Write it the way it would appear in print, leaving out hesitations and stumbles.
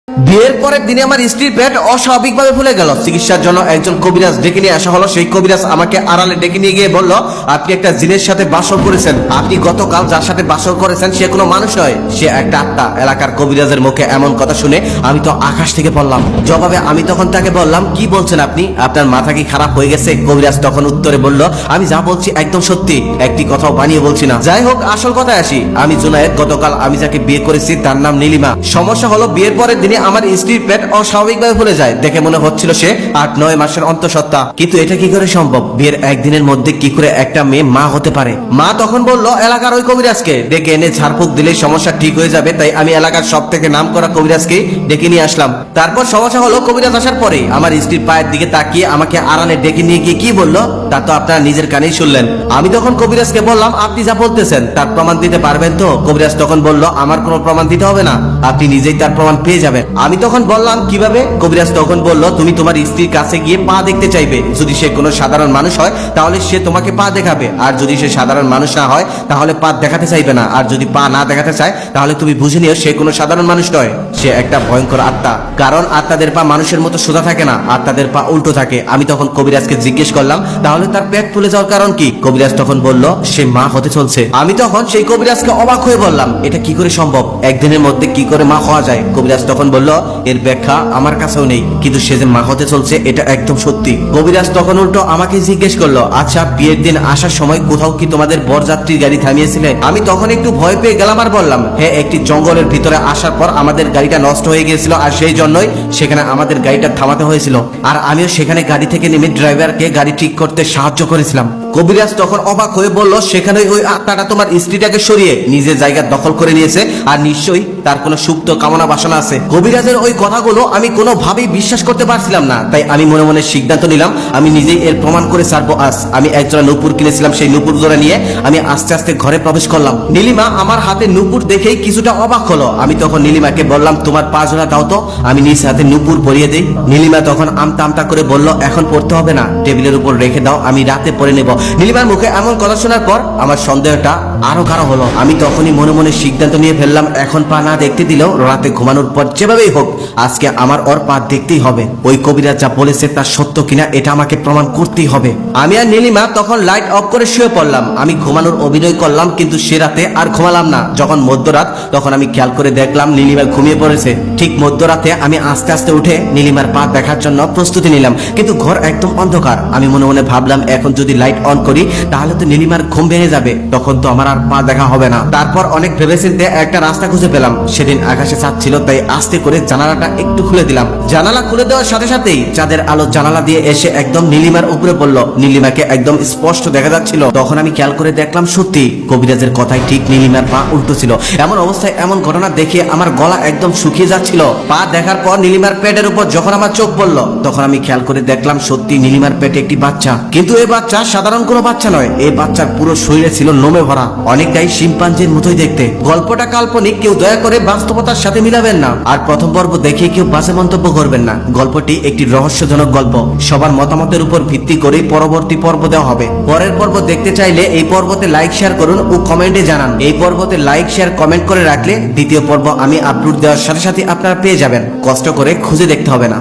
বিয়ের পরের দিনে আমার স্ত্রীর পেট অস্বাভাবিকভাবে ফুলে গেল। চিকিৎসার জন্য একজন কবিরাজ ডেকে নিয়ে আসা হলো। সেই কবিরাজ আমাকে আড়ালে ডেকে নিয়ে গিয়ে বলল, আপনি একটা জিনের সাথে বাসর করেছেন। আপনি গতকাল যার সাথে বাসর করেছেন সে কোনো মানুষ নয়, সে একটা আত্মা। এলাকার কবিরাজের মুখে এমন কথা শুনে আমি তো আকাশ থেকে পড়লাম। জবাবে আমি তখন তাকে বললাম, কি বলছেন আপনি? আপনার মাথা কি খারাপ হয়ে গেছে? কবিরাজ তখন উত্তরে বলল, আমি যা বলছি একদম সত্যি, একটি কথাও বানিয়ে বলছি না। যাই হোক, আসল কথায় আসি। আমি জুনায়েদ। গতকাল আমি যাকে বিয়ে করেছি তার নাম নীলিমা। সমস্যা হলো, বিয়ের পরের দিনে আমার স্ত্রীর পেট অস্বাভাবিকভাবে ফুলে যায়। দেখে মনে হচ্ছিল সে 8-9 মাসের অন্তঃসত্ত্বা। কিন্তু এটা কি করে সম্ভব? বিয়ের একদিনের মধ্যে কি করে একটা মেয়ে মা হতে পারে? মা তখন বলল, এলাকার ওই কবিরাজকে ডেকে এনে ঝাড়ফুঁক দিলে সমস্যা ঠিক হয়ে যাবে। তাই আমি এলাকার সব থেকে নাম করা কবিরাজকে ডেকে নিয়ে আসলাম। তারপর সমস্যা হলো, কবিরাজ আসার পরে আমার স্ত্রীর পায়ের দিকে তাকিয়ে আমাকে আড়ালে ডেকে নিয়ে গিয়ে কি বলল তা তো আপনারা নিজের কানেই শুনলেন। আমি তখন কবিরাজকে বললাম, আপনি যা বলতেছেন তার প্রমাণ দিতে পারবেন তো? কবিরাজ তখন বলল, আমার কোনো প্রমাণ দিতে হবে না, আপনি নিজেই তার প্রমাণ পেয়ে যাবেন। আমি তখন বললাম, কিভাবে? কবিরাজ তখন বলল, তুমি তোমার স্ত্রীর কাছে গিয়ে পা দেখতে চাইবে। যদি সে কোনো সাধারণ মানুষ হয় তাহলে সে তোমাকে পা দেখাবে, আর যদি সে সাধারণ মানুষ না হয় তাহলে পা দেখাতে চাইবে না। আর যদি পা না দেখাতে চায় তাহলে তুমি বুঝে নিও সে কোনো সাধারণ মানুষ নয়, সে একটা ভয়ঙ্কর আত্মা। কারণ আত্মাদের পা মানুষের মতো সোজা থাকে না, আত্মাদের পা উল্টো থাকে। আমি তখন কবিরাজকে জিজ্ঞেস করলাম, তাহলে তার পেট ফুলে যাওয়ার কারণ কি? কবিরাজ তখন বলল, সে মা হতে চলছে। আমি তখন সেই কবিরাজকে অবাক হয়ে বললাম, এটা কি করে সম্ভব? একদিনের মধ্যে কি করে মা হওয়া যায়? কবিরাজ তখন বলল, এর ব্যাখ্যা আমার কাছেও নেই, কিন্তু সে যে মা হতে চলছে এটা একদম সত্যি। কবিরাজ তখন উল্টো আমাকে জিজ্ঞেস করলো, আচ্ছা বিয়ের দিন আসার সময় কোথাও কি তোমাদের বরযাত্রীর গাড়ি থামিয়েছিলে? আমি তখন একটু ভয় পেয়ে গেলাম আর বললাম, হ্যাঁ, একটি জঙ্গলের ভিতরে আসার পর আমাদের গাড়িটা নষ্ট হয়ে গিয়েছিল, আর সেই জন্যই সেখানে আমাদের গাড়িটা থামাতে হয়েছিল। আর আমিও সেখানে গাড়ি থেকে নেমে ড্রাইভারকে গাড়ি ঠিক করতে সাহায্য করেছিলাম। কবিরাজ তখন অবাক হয়ে বলল, সেখানে ওই আত্মাটা তোমার স্ত্রীটাকে সরিয়ে নিজের জায়গা দখল করে নিয়েছে, আর নিশ্চয়ই তার কোনো সুপ্ত কামনা বাসনা আছে। কবিরাজের ওই কথাগুলো আমি কোনোভাবেই বিশ্বাস করতে পারছিলাম না। তাই আমি মনে মনে সিদ্ধান্ত নিলাম, আমি নিজেই এর প্রমাণ করে ছাড়বো আজ। আমি একজোড়া নূপুর কিনেছিলাম, সেই নূপুর জোড়া নিয়ে আমি আস্তে আস্তে ঘরে প্রবেশ করলাম। নীলিমা আমার হাতে নূপুর দেখেই কিছুটা অবাক হলো। আমি তখন নীলিমাকে বললাম, তোমার পা জোড়া দাও তো, আমি নিজ হাতে নূপুর পরিয়ে দেই। নীলিমা তখন আমতা আমতা করে বলল, এখন পড়তে হবে না, টেবিলের উপর রেখে দাও, আমি রাতে পরে নেব। নীলিমার মুখে এমন কথা শোনার পর আমার সন্দেহটা আরো গাঢ় হলো। আমি তখনই মনে মনে সিদ্ধান্ত নিয়ে ফেললাম, এখন পা না দেখতে দিলেও রাতে ঘুমানোর পর যেভাবেই হোক আজকে আমার ওর পা দেখতেই হবে। ওই কবিরাজ যা বলেছে তা সত্য কিনা এটা আমাকে প্রমাণ করতেই হবে। আমি আর নীলিমা তখন লাইট অফ করে শুয়ে পড়লাম। আমি ঘুমানোর অভিনয় করলাম, কিন্তু সে রাতে আর ঘুমালাম না। যখন মধ্যরাত তখন আমি খেয়াল করে দেখলাম নীলিমা ঘুমিয়ে পড়েছে। ঠিক মধ্যরাতে আমি আস্তে আস্তে উঠে নীলিমার পা দেখার জন্য প্রস্তুতি নিলাম, কিন্তু ঘর একদম অন্ধকার। আমি মনে মনে ভাবলাম, এখন যদি লাইট অন করি তাহলে তো নীলিমার ঘুম ভেঙে যাবে, তখন তো আমার আর পা দেখা হবে না। তারপর অনেক ভেবেচিন্তে একটা রাস্তা খুঁজে পেলাম। সেদিন আকাশে চাঁদ ছিল, তাই আস্তে করে জানালাটা একটু খুলে দিলাম। জানালা খুলে দেওয়ার সাথে সাথেই চাঁদের আলো জানালা দিয়ে এসে একদম নীলিমার উপরে পড়লো। নীলিমাকে একদম স্পষ্ট দেখা যাচ্ছিল। তখন আমি খেয়াল করে দেখলাম, সত্যি কবিরাজের কথাই ঠিক, নীলিমার পা উল্টো ছিল। এমন অবস্থায় এমন ঘটনা দেখে আমার গলা একদম শুকিয়ে যাচ্ছিল। পা দেখার পর নীলিমার পেটের উপর যখন আমার চোখ পড়লো তখন আমি খেয়াল করে দেখলাম, সত্যি নীলিমার পেটে একটি বাচ্চা। কিন্তু এই বাচ্চা সাধারণ কোনো বাচ্চা নয়, এই বাচ্চার পুরো শরীরে ছিল লোমে ভরা, অনেকটাই শিম্পাঞ্জির মতোই দেখতে। গল্পটা কাল্পনিক, কেউ দয়া করে বাস্তবতার সাথে মিলাবেন না। আর প্রথম পর্ব দেখে কেউ বাজে মন্তব্য করবেন না। গল্পটি একটি রহস্যজনক গল্প, সবার মতামতের উপর ভিত্তি করে পরবর্তী পর্ব দেওয়া হবে। পরের পর্ব দেখতে চাইলে এই পর্বতে লাইক শেয়ার করুন ও কমেন্টে জানান। এই পর্বতে লাইক শেয়ার কমেন্ট করে রাখলে দ্বিতীয় পর্ব আমি আপলোড দেওয়ার সাথে সাথে আপনারা পেয়ে যাবেন। কষ্ট করে খুঁজে দেখতে হবে না।